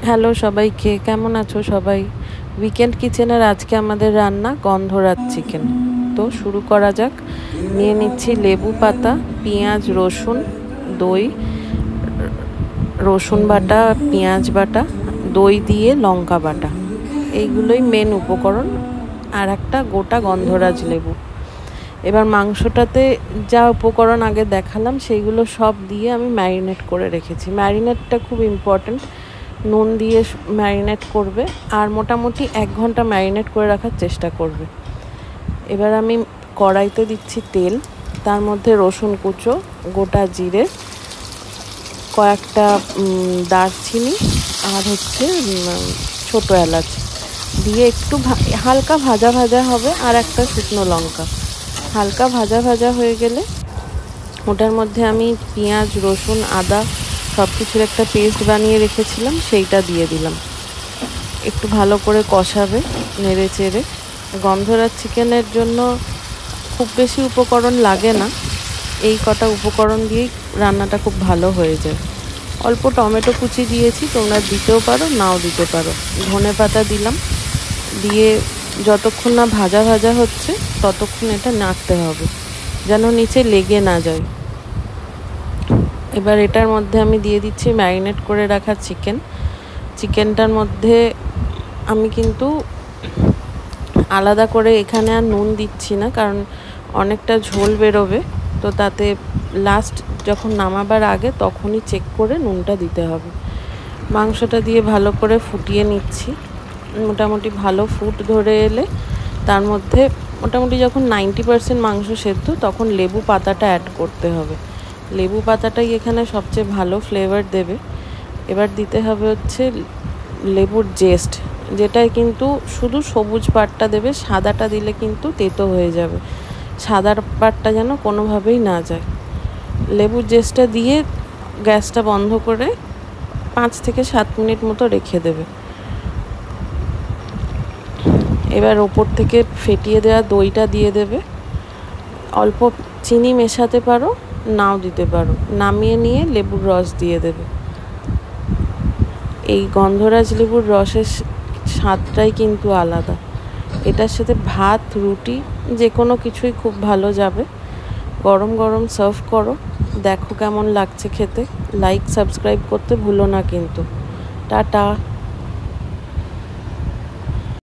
Hello সবাইকে, কেমন আছো সবাই? উইকেন্ড কিচেনের আজকে আমাদের রান্না গন্ধরাজ চিকেন। তো শুরু করা যাক। নিয়ে নিচ্ছি লেবু পাতা, পেঁয়াজ, রসুন, দই, রসুন বাটা, পেঁয়াজ বাটা, দই দিয়ে লঙ্কা বাটা, এইগুলোই মেন উপকরণ, আর একটা গোটা গন্ধরাজ লেবু। এবার মাংসটাতে যা উপকরণ আগে দেখালাম সেইগুলো সব দিয়ে আমি ম্যারিনেট করে রেখেছি। ম্যারিনেটটা খুব ইম্পর্ট্যান্ট, নুন দিয়ে ম্যারিনেট করবে আর মোটামুটি 1 ঘন্টা ম্যারিনেট করে রাখার চেষ্টা করবে। এবার আমি কড়াইতে দিচ্ছি তেল, তার মধ্যে রসুন কুচো, গোটা জিরে, কয়েকটা দারচিনি আর ছোট এলাচ দিয়ে একটু হালকা ভাজা ভাজা হবে, আর একটা শুকনো লঙ্কা। হালকা ভাজা ভাজা হয়ে গেলে ওটার মধ্যে আমি পেঁয়াজ, রসুন, আদা সব কিছুর একটা পেস্ট বানিয়ে রেখেছিলাম, সেইটা দিয়ে দিলাম। একটু ভালো করে কষাবে নেড়ে চেড়ে। গন্ধরাজ চিকেনের জন্য খুব বেশি উপকরণ লাগে না, এই কটা উপকরণ দিয়েই রান্নাটা খুব ভালো হয়ে যায়। অল্প টমেটো কুচি দিয়েছি, তোমরা দিতেও পারো নাও দিতে পারো। ধনে পাতা দিলাম, দিয়ে যতক্ষণ না ভাজা ভাজা হচ্ছে ততক্ষণ এটা নাড়তে হবে যেন নিচে লেগে না যায়। এবার এটার মধ্যে আমি দিয়ে দিচ্ছি ম্যারিনেট করে রাখা চিকেনটার মধ্যে আমি কিন্তু আলাদা করে এখানে আর নুন দিচ্ছি না, কারণ অনেকটা ঝোল বেরোবে, তো তাতে লাস্ট যখন নামাবার আগে তখনই চেক করে নুনটা দিতে হবে। মাংসটা দিয়ে ভালো করে ফুটিয়ে নিচ্ছি। মোটামুটি ভালো ফুট ধরে এলে তার মধ্যে মোটামুটি যখন 90% মাংস সেদ্ধ, তখন লেবু পাতাটা অ্যাড করতে হবে। লেবু পাতাটাই এখানে সবচেয়ে ভালো ফ্লেভার দেবে। এবার দিতে হবে লেবুর জেস্ট, যেটাই কিন্তু শুধু সবুজ পাটটা দেবে, সাদাটা দিলে কিন্তু তেতো হয়ে যাবে। সাদার পাটটা যেন কোনোভাবেই না যায়। লেবুর জেস্টটা দিয়ে গ্যাসটা বন্ধ করে 5 থেকে 7 মিনিট মতো রেখে দেবে। এবার ওপর থেকে ফেটিয়ে দেওয়া দইটা দিয়ে দেবে। অল্প চিনি মেশাতে পারো, নাও দিতে পারো। নামিয়ে নিয়ে লেবুর রস দিয়ে দেবে। এই গন্ধরাজ লেবুর রসের স্বাদটাই কিন্তু আলাদা। এটার সাথে ভাত, রুটি যে কোনো কিছুই খুব ভালো যাবে। গরম গরম সার্ভ করো, দেখো কেমন লাগছে খেতে। লাইক সাবস্ক্রাইব করতে ভুলো না কিন্তু। টাটা।